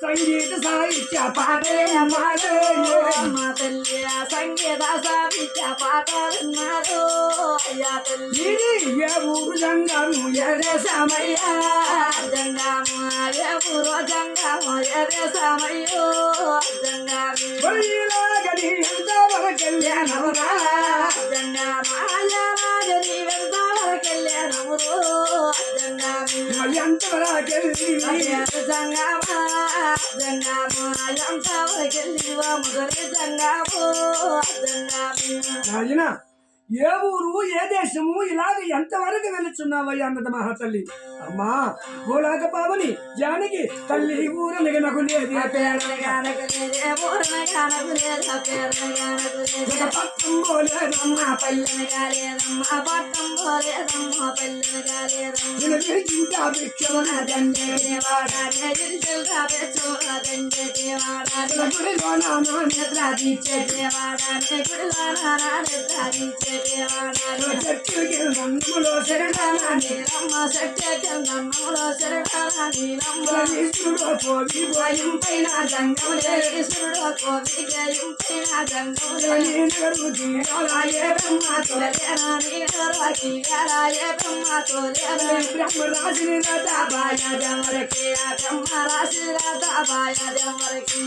సంగీత సాహిత్య పాటలే మా తల్లి సంగీత సాహిత్య పాటలున్నారు అయ్యా తల్లి ఏ ఊరు జంగము ఎదే సమయ్యా జంగము ఏ ఊరు జంగము ఎదే సమయ్యో జంగమి గడి ఎంతవరకెళ్ళానవరా జంగమాయని వెళ్తావరకెళ్ళానమురు జంగమి ఎంతవరకెళ్ళి జంగమా జంగము ఎంతవరకెళ్ళి ముదరి జంగము జంగమి నాయనా ఏ ఊరు ఏ దేశము ఇలాగ ఎంతవరకు వెళుచున్నావయ్యా అన్నది మహాతల్లి అమ్మా భూలాక పావని జానకి తల్లి ఊరనగ నాకు లేదు పట్టం పోలేదమ్మా ఇంకా భిక్షణ నందులో శరణానీలమ్మ సత్యచందమ్ములో శరణానీలమ్మ కోవి భయం పైన జంగములే ఈశ్వరుడు కోవి జయం పైన జంగములే ఏ బ్రహ్మ తోలేనాని గర్వకి ఏ బ్రహ్మ తోలేనా బ్రహ్మరాజుని బాయ జమరకి బ్రహ్మ రాశి రాత బాయ జమరకి